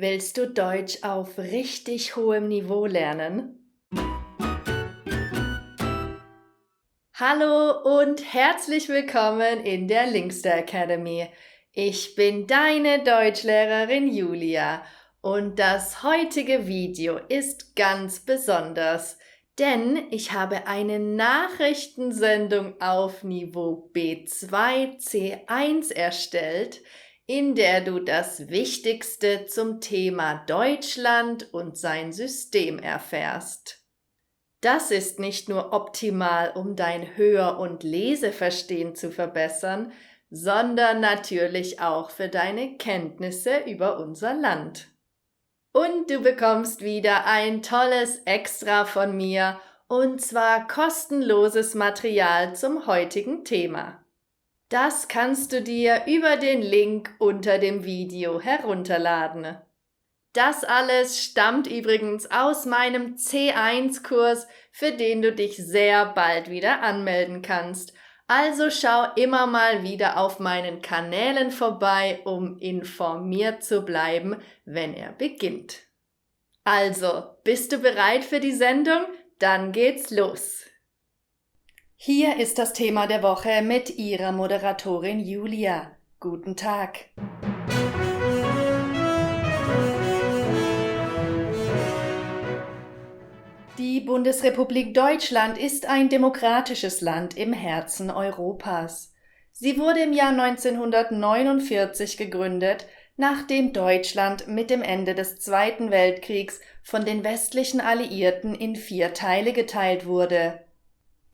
Willst du Deutsch auf richtig hohem Niveau lernen? Hallo und herzlich willkommen in der Linkster Academy. Ich bin deine Deutschlehrerin Julia und das heutige Video ist ganz besonders, denn ich habe eine Nachrichtensendung auf Niveau B2 C1 erstellt, in der du das Wichtigste zum Thema Deutschland und sein System erfährst. Das ist nicht nur optimal, um dein Hör- und Leseverstehen zu verbessern, sondern natürlich auch für deine Kenntnisse über unser Land. Und du bekommst wieder ein tolles Extra von mir, und zwar kostenloses Material zum heutigen Thema. Das kannst du dir über den Link unter dem Video herunterladen. Das alles stammt übrigens aus meinem C1-Kurs, für den du dich sehr bald wieder anmelden kannst. Also schau immer mal wieder auf meinen Kanälen vorbei, um informiert zu bleiben, wenn er beginnt. Also, bist du bereit für die Sendung? Dann geht's los! Hier ist das Thema der Woche mit ihrer Moderatorin Julia. Guten Tag! Die Bundesrepublik Deutschland ist ein demokratisches Land im Herzen Europas. Sie wurde im Jahr 1949 gegründet, nachdem Deutschland mit dem Ende des Zweiten Weltkriegs von den westlichen Alliierten in 4 Teile geteilt wurde.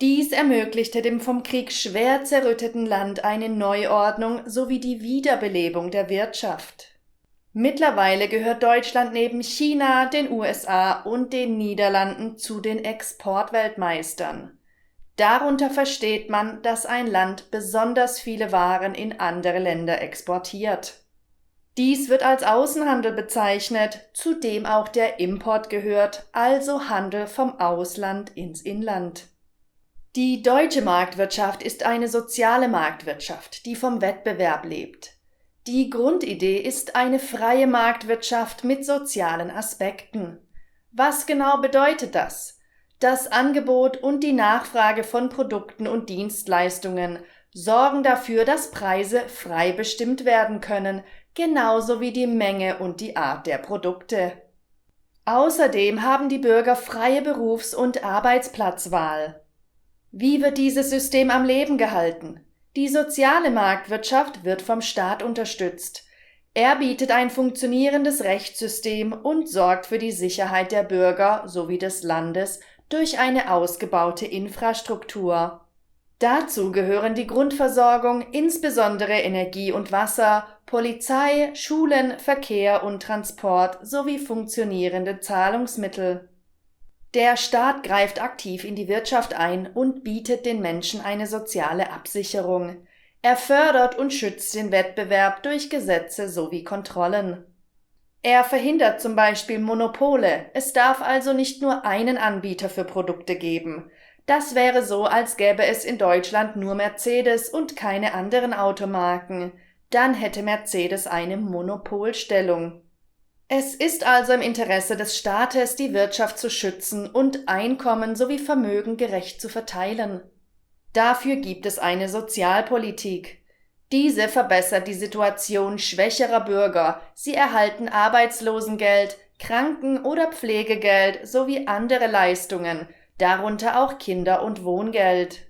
Dies ermöglichte dem vom Krieg schwer zerrütteten Land eine Neuordnung sowie die Wiederbelebung der Wirtschaft. Mittlerweile gehört Deutschland neben China, den USA und den Niederlanden zu den Exportweltmeistern. Darunter versteht man, dass ein Land besonders viele Waren in andere Länder exportiert. Dies wird als Außenhandel bezeichnet, zu dem auch der Import gehört, also Handel vom Ausland ins Inland. Die deutsche Marktwirtschaft ist eine soziale Marktwirtschaft, die vom Wettbewerb lebt. Die Grundidee ist eine freie Marktwirtschaft mit sozialen Aspekten. Was genau bedeutet das? Das Angebot und die Nachfrage von Produkten und Dienstleistungen sorgen dafür, dass Preise frei bestimmt werden können, genauso wie die Menge und die Art der Produkte. Außerdem haben die Bürger freie Berufs- und Arbeitsplatzwahl. Wie wird dieses System am Leben gehalten? Die soziale Marktwirtschaft wird vom Staat unterstützt. Er bietet ein funktionierendes Rechtssystem und sorgt für die Sicherheit der Bürger sowie des Landes durch eine ausgebaute Infrastruktur. Dazu gehören die Grundversorgung, insbesondere Energie und Wasser, Polizei, Schulen, Verkehr und Transport sowie funktionierende Zahlungsmittel. Der Staat greift aktiv in die Wirtschaft ein und bietet den Menschen eine soziale Absicherung. Er fördert und schützt den Wettbewerb durch Gesetze sowie Kontrollen. Er verhindert zum Beispiel Monopole. Es darf also nicht nur einen Anbieter für Produkte geben. Das wäre so, als gäbe es in Deutschland nur Mercedes und keine anderen Automarken. Dann hätte Mercedes eine Monopolstellung. Es ist also im Interesse des Staates, die Wirtschaft zu schützen und Einkommen sowie Vermögen gerecht zu verteilen. Dafür gibt es eine Sozialpolitik. Diese verbessert die Situation schwächerer Bürger. Sie erhalten Arbeitslosengeld, Kranken- oder Pflegegeld sowie andere Leistungen, darunter auch Kinder- und Wohngeld.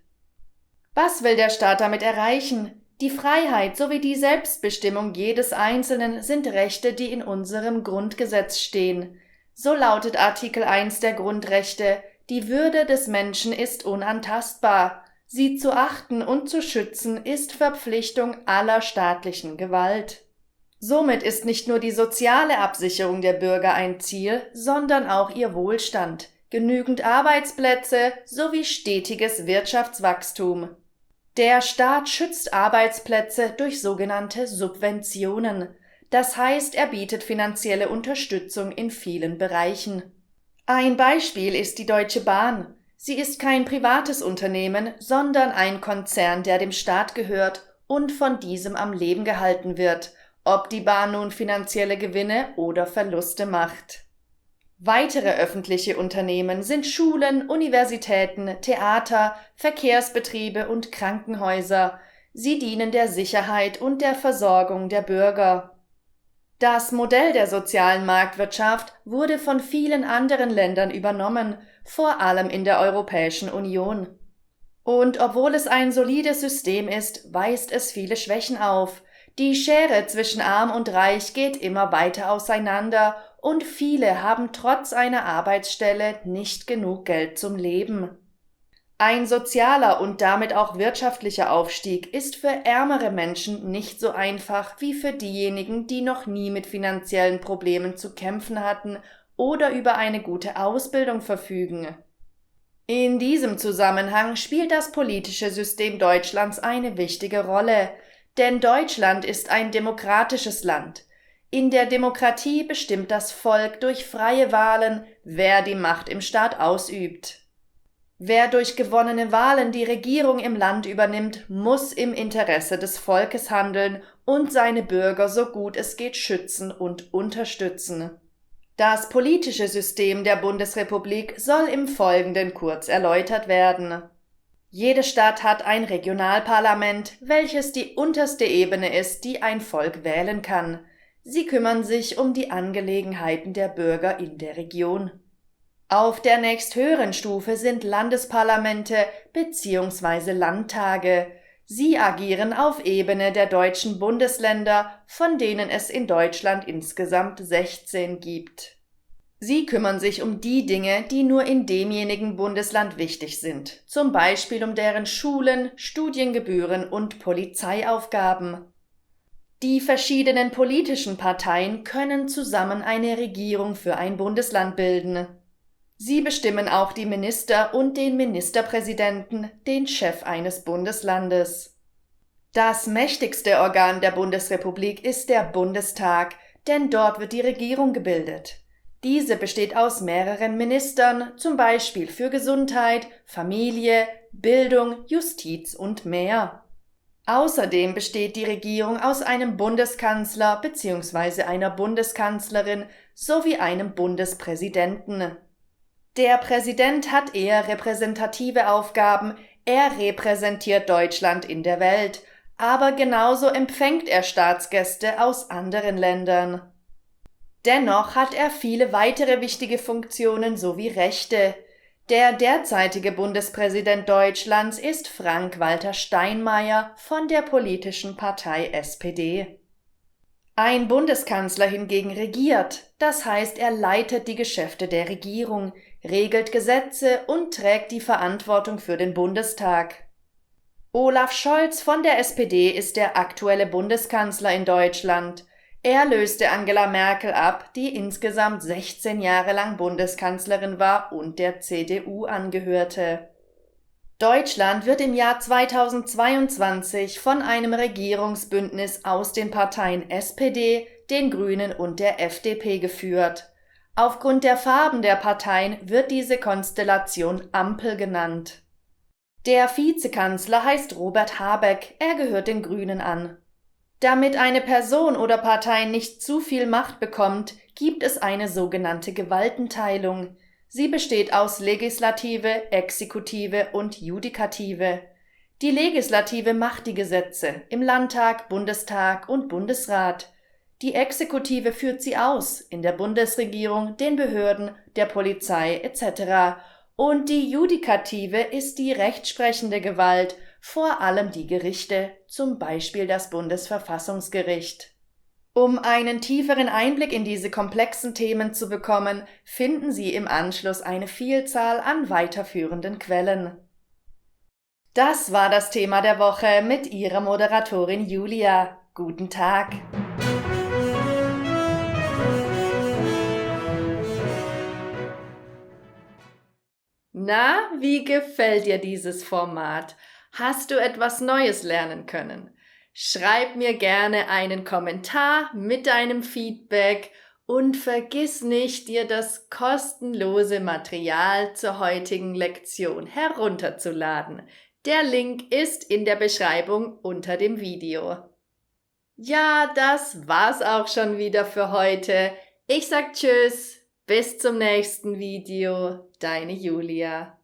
Was will der Staat damit erreichen? Die Freiheit sowie die Selbstbestimmung jedes Einzelnen sind Rechte, die in unserem Grundgesetz stehen. So lautet Artikel 1 der Grundrechte: Die Würde des Menschen ist unantastbar. Sie zu achten und zu schützen ist Verpflichtung aller staatlichen Gewalt. Somit ist nicht nur die soziale Absicherung der Bürger ein Ziel, sondern auch ihr Wohlstand, genügend Arbeitsplätze sowie stetiges Wirtschaftswachstum. Der Staat schützt Arbeitsplätze durch sogenannte Subventionen. Das heißt, er bietet finanzielle Unterstützung in vielen Bereichen. Ein Beispiel ist die Deutsche Bahn. Sie ist kein privates Unternehmen, sondern ein Konzern, der dem Staat gehört und von diesem am Leben gehalten wird ob die Bahn nun finanzielle Gewinne oder Verluste macht. Weitere öffentliche Unternehmen sind Schulen, Universitäten, Theater, Verkehrsbetriebe und Krankenhäuser. Sie dienen der Sicherheit und der Versorgung der Bürger. Das Modell der sozialen Marktwirtschaft wurde von vielen anderen Ländern übernommen, vor allem in der Europäischen Union. Und obwohl es ein solides System ist, weist es viele Schwächen auf. Die Schere zwischen Arm und Reich geht immer weiter auseinander und viele haben trotz einer Arbeitsstelle nicht genug Geld zum Leben. Ein sozialer und damit auch wirtschaftlicher Aufstieg ist für ärmere Menschen nicht so einfach wie für diejenigen, die noch nie mit finanziellen Problemen zu kämpfen hatten oder über eine gute Ausbildung verfügen. In diesem Zusammenhang spielt das politische System Deutschlands eine wichtige Rolle, denn Deutschland ist ein demokratisches Land. In der Demokratie bestimmt das Volk durch freie Wahlen, wer die Macht im Staat ausübt. Wer durch gewonnene Wahlen die Regierung im Land übernimmt, muss im Interesse des Volkes handeln und seine Bürger so gut es geht schützen und unterstützen. Das politische System der Bundesrepublik soll im Folgenden kurz erläutert werden. Jede Stadt hat ein Regionalparlament, welches die unterste Ebene ist, die ein Volk wählen kann. Sie kümmern sich um die Angelegenheiten der Bürger in der Region. Auf der nächsthöheren Stufe sind Landesparlamente bzw. Landtage. Sie agieren auf Ebene der deutschen Bundesländer, von denen es in Deutschland insgesamt 16 gibt. Sie kümmern sich um die Dinge, die nur in demjenigen Bundesland wichtig sind, zum Beispiel um deren Schulen, Studiengebühren und Polizeiaufgaben. Die verschiedenen politischen Parteien können zusammen eine Regierung für ein Bundesland bilden. Sie bestimmen auch die Minister und den Ministerpräsidenten, den Chef eines Bundeslandes. Das mächtigste Organ der Bundesrepublik ist der Bundestag, denn dort wird die Regierung gebildet. Diese besteht aus mehreren Ministern, zum Beispiel für Gesundheit, Familie, Bildung, Justiz und mehr. Außerdem besteht die Regierung aus einem Bundeskanzler bzw. einer Bundeskanzlerin sowie einem Bundespräsidenten. Der Präsident hat eher repräsentative Aufgaben, er repräsentiert Deutschland in der Welt, aber genauso empfängt er Staatsgäste aus anderen Ländern. Dennoch hat er viele weitere wichtige Funktionen sowie Rechte. Der derzeitige Bundespräsident Deutschlands ist Frank-Walter Steinmeier von der politischen Partei SPD. Ein Bundeskanzler hingegen regiert, das heißt, er leitet die Geschäfte der Regierung, regelt Gesetze und trägt die Verantwortung für den Bundestag. Olaf Scholz von der SPD ist der aktuelle Bundeskanzler in Deutschland. Er löste Angela Merkel ab, die insgesamt 16 Jahre lang Bundeskanzlerin war und der CDU angehörte. Deutschland wird im Jahr 2022 von einem Regierungsbündnis aus den Parteien SPD, den Grünen und der FDP geführt. Aufgrund der Farben der Parteien wird diese Konstellation Ampel genannt. Der Vizekanzler heißt Robert Habeck, er gehört den Grünen an. Damit eine Person oder Partei nicht zu viel Macht bekommt, gibt es eine sogenannte Gewaltenteilung. Sie besteht aus Legislative, Exekutive und Judikative. Die Legislative macht die Gesetze im Landtag, Bundestag und Bundesrat. Die Exekutive führt sie aus in der Bundesregierung, den Behörden, der Polizei etc. Und die Judikative ist die rechtsprechende Gewalt, vor allem die Gerichte, zum Beispiel das Bundesverfassungsgericht. Um einen tieferen Einblick in diese komplexen Themen zu bekommen, finden Sie im Anschluss eine Vielzahl an weiterführenden Quellen. Das war das Thema der Woche mit Ihrer Moderatorin Julia. Guten Tag! Na, wie gefällt dir dieses Format? Hast du etwas Neues lernen können? Schreib mir gerne einen Kommentar mit deinem Feedback und vergiss nicht, dir das kostenlose Material zur heutigen Lektion herunterzuladen. Der Link ist in der Beschreibung unter dem Video. Ja, das war's auch schon wieder für heute. Ich sag Tschüss, bis zum nächsten Video, deine Julia.